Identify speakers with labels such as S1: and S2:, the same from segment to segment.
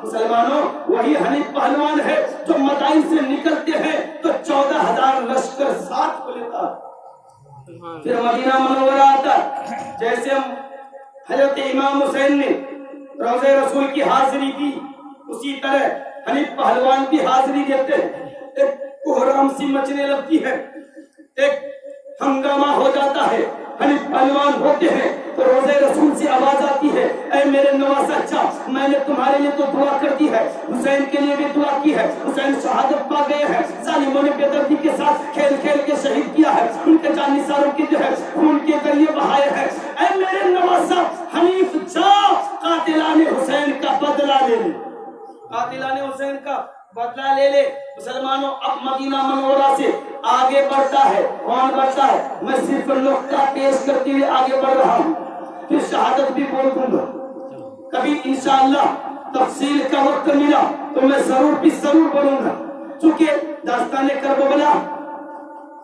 S1: مسلمانوں وہی حنیف پہلوان ہے جو مدائن سے نکلتے ہیں تو 14,000 لشکر ساتھ کو لیتا، پھر مدینہ منورہ آتا، جیسے حضرت امام حسین نے روضہ رسول کی حاضری کی اسی طرح حنیف پہلوان کی حاضری دیتے ہیں۔ ایک کوہرام سی مچنے لگتی ہے، ایک ہنگامہ ہو جاتا ہے، حنیف پہلوان ہوتے ہیں تو روضہ رسول سے آواز آتی ہے، اے میرے نواز اچھا میں نے تمہارے لیے تو دعا کر دی ہے، حسین کے لیے بھی دعا کی ہے، حسین شہادت پا گئے ہیں، ظالموں نے بے دردی کے ساتھ کھیل کھیل کے شہید کیا ہے، ان کے جان نثاروں کی جو ہے خون کے ذریعے بہائے ہیں، اے میرے نواز حنیف جاؤ قاتلان حسین کا بدلہ لے لے، قاتلان حسین کا بدلہ لے لے۔ مسلمانوں اب مدینہ منورہ سے آگے بڑھتا ہے، کون بڑھتا ہے؟ میں صرف نقطہ پیش کرتے ہوئے آگے بڑھ رہا ہوں، پھر شہادت بھی بول دوں گا، کبھی انشاءاللہ تفصیل کا وقت ملا تو میں ضرور بولوں گا، چونکہ داستان کربلا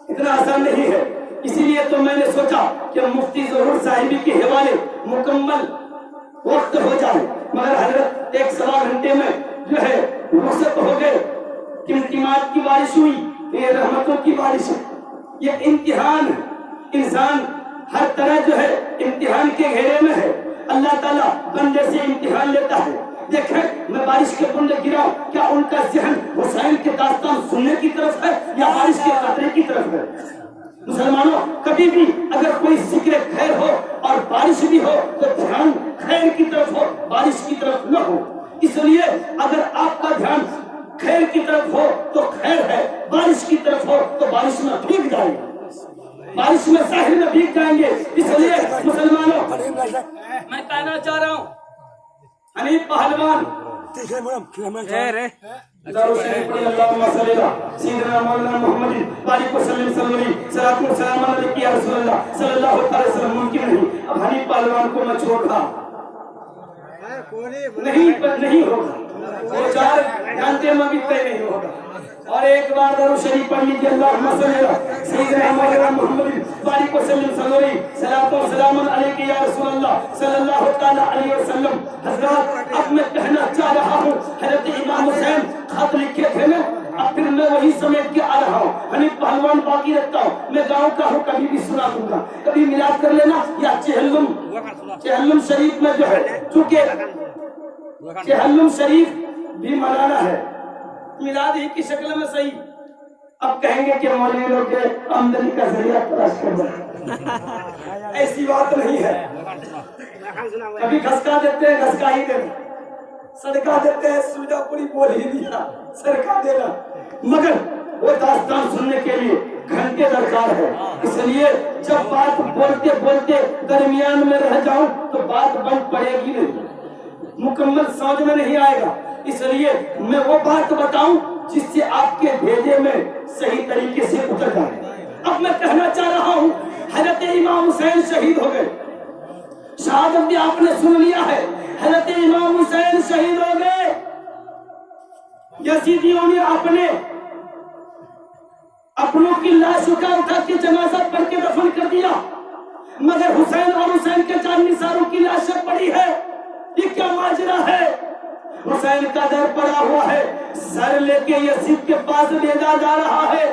S1: اتنا آسان نہیں ہے، اسی لیے تو میں نے سوچا کہ مفتی ظہور صاحبی کے حوالے مکمل وقت ہو جائے، مگر حضرت 1.25 گھنٹے میں جو ہے رخصت ہو گئے، امتحانات کی بارش ہوئی، یہ رحمتوں کی بارش ہے، یہ امتحان انسان ہر طرح جو ہے امتحان کے گھیرے میں ہے، اللہ تعالیٰ بندے سے امتحان لیتا ہے۔ دیکھیں میں بارش کے بندے گراؤں، کیا ان کا ذہن حسین کے داستان سننے کی طرف ہے یا بارش کے قطرے کی طرف ہے؟ مسلمانوں کبھی بھی اگر کوئی ذکر خیر ہو اور بارش بھی ہو تو دھیان خیر کی طرف ہو، بارش کی طرف نہ ہو، اس لیے اگر آپ کا دھیان خیر کی طرف ہو تو خیر ہے، بارش کی طرف ہو تو بارش میں بھیگ جائیں گے، بارش میں ساحل میں بھیگ جائیں گے۔ اس لیے مسلمانوں میں کہنا چاہ رہا ہوں حنیف پہلوان اللہم صلی اللہ سیدنا مولانا محمد بارک وسلم صلاۃ و سلام علیک یا رسول اللہ صلی اللہ علیہ وسلم ممکن نہیں، اب حنیف پہلوان کو میں چھوڑ رہا نہیں ہوگا، 4 گھنٹے میں بھی طے نہیں ہوگا، اور ایک بار درود شریف پڑھ لیجیے، اللہم صلی اللہ سیدنا مولانا محمد بارک وسلم صلاۃ و سلام علیک یا رسول اللہ صلی اللہ تعالی علیہ وسلم۔ حضرات اب میں کہنا چاہ رہا ہوں، حضرت امام حسین خط لکھے تھے نا، اب پھر میں وہی سمیٹ کے آ رہا ہوں، حنیف پہلوان باقی رکھتا ہوں، میں گاؤں کا ہوں کبھی بھی سنا دوں گا، کبھی میلاد کر لینا، یا چہلم شریف میں جو ہے، چونکہ چہلم شریف بھی منانا ہے، میلاد ہی کی شکل میں صحیح، اب کہیں گے کہ مولوی لوگ کے آمدنی کا ذریعہ تلاش کر دیں، ایسی بات نہیں ہے، کبھی گھسکا دیتے ہیں گھسکا ہی دینا، صدقہ دیتے ہیں سوجا پوری بول ہی دیا صدقہ دینا، مگر وہ داستان سننے کے لیے گھنٹے درکار ہے، اس لیے جب بات بولتے بولتے درمیان میں رہ جاؤں تو بات بند پڑے گی نہیں، مکمل سمجھ میں نہیں آئے گا، اس لیے میں وہ بات بتاؤں جس سے آپ کے بھیجے میں صحیح طریقے سے اتر جائے۔ اب میں کہنا چاہ رہا ہوں حضرت امام حسین شہید ہو گئے، شہادت بھی آپ نے سن لیا ہے، حضرت امام حسین شہید ہو گئے، یزیدیوں نے اپنوں کی لاشوں کا اٹھا کے جنازہ پڑھ کے دفن کر دیا، مگر حسین اور حسین کے جان نثاروں کی لاشیں پڑی ہے، یہ کیا ماجرا ہے؟ حسین کا در پڑا ہوا ہے، سر لے کے یزید کے پاس بھیجا جا رہا ہے،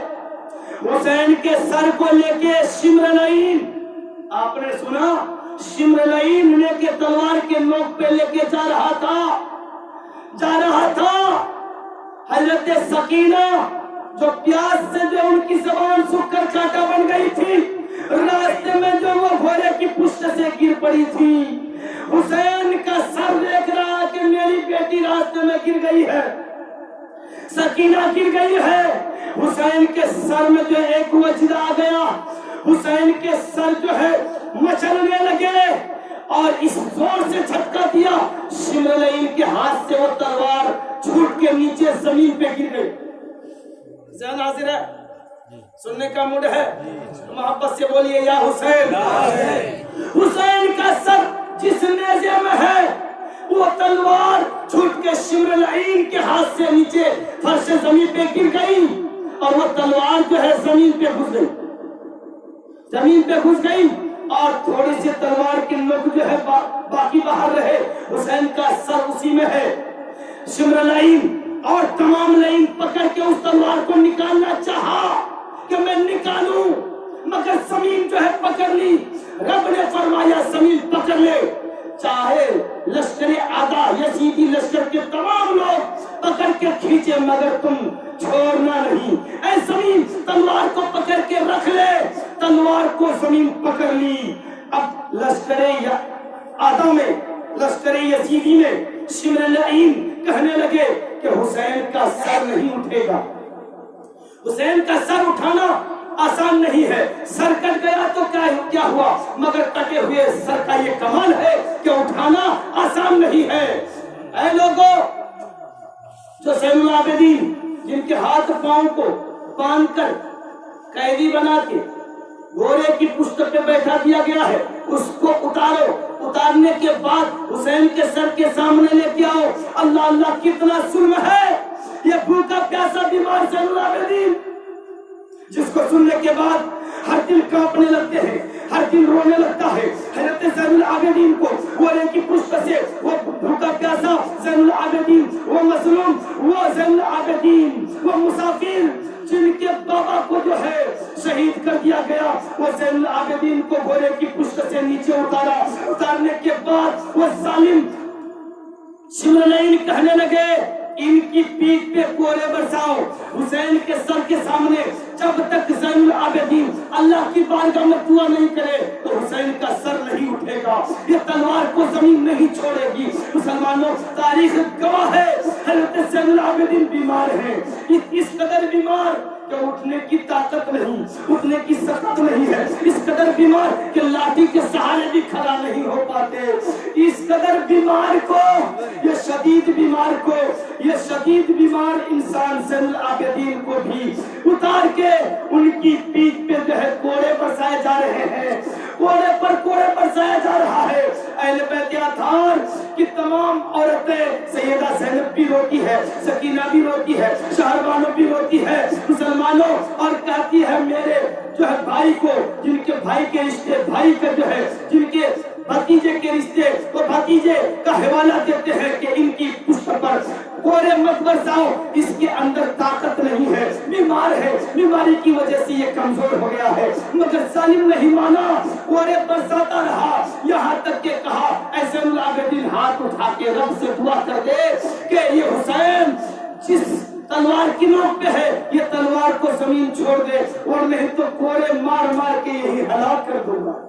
S1: حسین کے سر کو لے کے شمرلعین، آپ نے سنا شمرلعین لے کے تلوار کے نوک پہ لے کے جا رہا تھا، حضرت سکینہ جو پیاس سے جو ان کی زبان سوکھ کر کانٹا بن گئی تھی، راستے میں جو وہ گھوڑے کی پشت سے گر پڑی تھی، حسین کا سر دیکھ رہا کہ میری بیٹی راستے میں گر گئی ہے، سکینہ گر گئی ہے، حسین کے سر میں جو ایک وجد آ گیا، حسین کے سر جو ہے مچلنے لگے اور اس زور سے جھٹکا دیا، شمرلعین کے ہاتھ سے وہ تلوار چھوٹ کے نیچے زمین پہ گر گئی۔ ذہن حاضر ہے؟ سننے کا موڈ ہے؟ محبت سے بولیے یا حسین۔ حسین کا سر جس نیزے میں ہے وہ تلوار چھوٹ کے شمرلعین کے ہاتھ سے نیچے فرش زمین پہ گر گئی اور وہ تلوار جو ہے زمین پہ گھس گئی اور تھوڑی سی تلوار کی نوک جو ہے باقی باہر رہے، حسین کا سر اسی میں ہے۔ शिमरलाइन और तमाम लाइन पकड़ के उस तलवार को निकालना चाहा कि मैं निकालूं, मगर ज़मीन जो है पकड़ ली। रब ने फरमाया ज़मीन पकड़ ले, चाहे लश्कर आदा यजीदी लश्कर के तमाम लोग पकड़ के खींचे, मगर तुम छोड़ना नहीं। ऐ ज़मीन तलवार को पकड़ के रख ले। तलवार को ज़मीन पकड़ ली। अब लश्कर आदा में, लश्कर यजीदी में शिमरलाइन कहने लगे कि हुसैन का सर नहीं उठेगा। हुसैन का सर उठाना आसान नहीं है। सर कट गया तो क्या हुआ, मगर कटे हुए सर का ये कमाल है कि उठाना आसान नहीं है। ऐ लोगों, जो ज़ैनुल आबिदीन जिनके हाथ पांव को बांधकर कैदी बना के घोड़े की पुश्त पे बैठा दिया गया है, उसको उतारो। उतारने के बाद हुसैन के सर के सामने लेके आओ। अल्लाह अल्लाह, कितना जुल्म है। ये भूखा प्यासा बीमार ज़ैनुल आबिदीन, जिसको सुनने के बाद हर दिल कांपने लगते हैं, हर दिल रोने लगता है। हज़रत ज़ैनुल आबिदीन को घोड़े की पुश्त से, वो भूखा प्यासा ज़ैनुल आबिदीन, वो मज़लूम, वो ज़ैनुल आबिदीन, वो मुसाफिर जिनके बाबा को जो है शहीद कर दिया गया, वो ज़ैनुल आबिदीन को घोड़े की पुश्त से नीचे उतारा। उतारने के बाद वो जालिम शिमरलाइन कहने लगे, इनकी पीठ पे कोरे बरसाओ। हुसैन के सर के सामने जब तक ज़ैनुल आबिदीन अल्लाह की बारगाह में दुआ नहीं करे तो हुसैन का सर नहीं उठेगा। ये तलवार को जमीन नहीं छोड़ेगी। मुसलमानों, तारीख गवाह है, हज़रत ज़ैनुल आबिदीन बीमार है, इस कदर बीमार कि उठने की ताकत नहीं, उठने की सकत नहीं है। इस कदर बीमार कि लाठी के सहारे भी खड़ा नहीं हो पाते। इस कदर बीमार को, ये शदीद बीमार को, ये शदीद बीमार इंसान ज़ैनुल आबिदीन को भी उतार के उनकी पीठ पे जो है कोड़े बरसाए जा रहे हैं, कोड़े पर कोड़े बरसाया जा रहा है। अहले बैत अताहर की तमाम औरतें, सैयदा ज़ैनब भी रोती है, सकीना भी रोती है, शहरबानो भी रोती है मुसलमानों, और कहती है मेरे जो है भाई को, जिनके भाई के रिश्ते, भाई का जो है जिनके भतीजे के रिश्ते, वो भतीजे का हवाला देते हैं कि इनकी पुष्ट पर कोरे मत बरसाओ, इसके अंदर ताकत नहीं है, बीमार है, बीमारी की वजह से ये कमजोर हो गया है। मगर जालिम नहीं माना, कोरे बरसाता रहा, यहाँ तक के कहा ऐ ज़ैनुल आबिदीन हाथ उठा के रब से दुआ कर दे कि ये हुसैन जिस तलवार की नोक पे है, ये तलवार को जमीन छोड़ दे, और नहीं तो कोरे मार मार के यही हलाक कर दूंगा,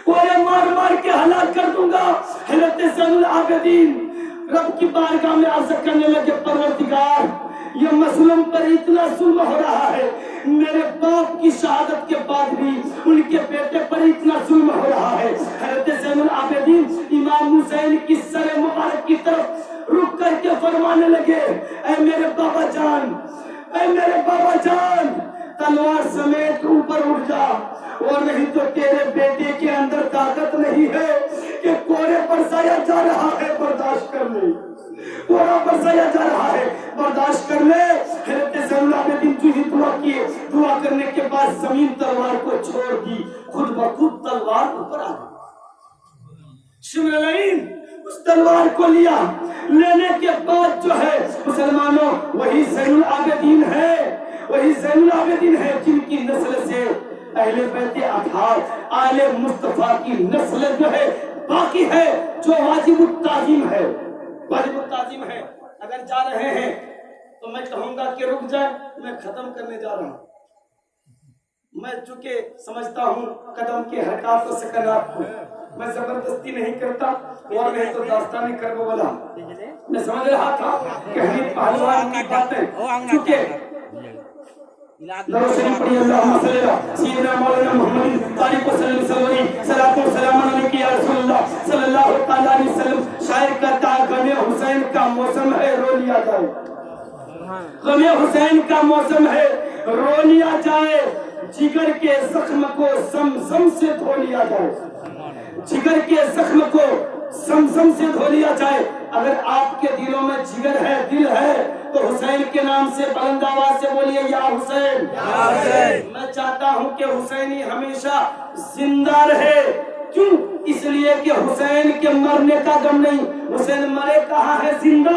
S1: कोरे मार मार के हलाक कर दूंगा। हज़रत ज़ैनुल आबिदीन रब की बारगाह में अर्ज़ करने लगे, परवरदिगार, ये मज़लूम पर इतना जुल्म हो रहा है, मेरे बाप की शहादत के बाद भी उनके बेटे पर इतना जुल्म हो रहा है। हज़रत ज़ैनुल आबिदीन इमाम हुसैन की सर मुबारक की तरफ रुक करके फरमाने लगे, ऐ मेरे बाबा जान, ऐ मेरे बाबा जान, तलवार समेत ऊपर उठ जा, और नहीं तो तेरे बेटे के अंदर ताकत नहीं है कि कोरे बरसाया जा रहा है, बर्दाश्त कर ले, कोरा बरसाया जा रहा है, बर्दाश्त कर ले। हज़रत ज़ैनुल आबिदीन जो ही दुआ किए, दुआ करने के बाद जमीन तलवार को छोड़ दी, खुद ब खुद तलवार ऊपर आ गई। शिमरलाइन उस तलवार को लिया, लेने के बाद जो है मुसलमानों, वही ज़ैनुल आबिदीन है, वही ज़ैनुल आबिदीन है जिनकी नस्ल से अहले बैत अताहर आले मुस्तफा की नस्ल जो है बाकी है, जो वाजिबुत ताज़ीम है, वाजिबुत ताज़ीम है। अगर जा रहे हैं तो मैं कहूंगा कि रुक जाए, मैं खत्म करने जा रहा हूँ। मैं चूंकि समझता हूँ कदम के हरकत और सकनात को, मैं जबरदस्ती नहीं करता, और नहीं तो दास्तानी करने वाला। मैं समझ रहा था कि हनीफ पहलवान की बातें, चूंकि नरोशनी पढ़ी अल्लाहुम्मा सल्ली अला सय्यिदना मौलाना मुहम्मद तारिक वसल्लम सलातो सलाम अलैहि या रसूलल्लाह सल्लल्लाहु तआला अलैहि वसल्लम। शायर कहता है, गमे हुसैन का मौसम है, रो लिया जाए, गमे हुसैन का मौसम है, रो लिया जाए, जिगर के जख्म को समसम से धो लिया जाए, जिगर के जख्म को समसम से धो लिया जाए। अगर आपके दिलों में जिगर है, दिल है, तो हुसैन के नाम से बुलंद आवाज से बोलिए, या हुसैन, या हुसैन। मैं चाहता हूं कि हुसैनी हमेशा जिंदा रहे। क्यों? इसलिए कि हुसैन के मरने का गम नहीं, हुसैन मरे कहाँ है, जिंदा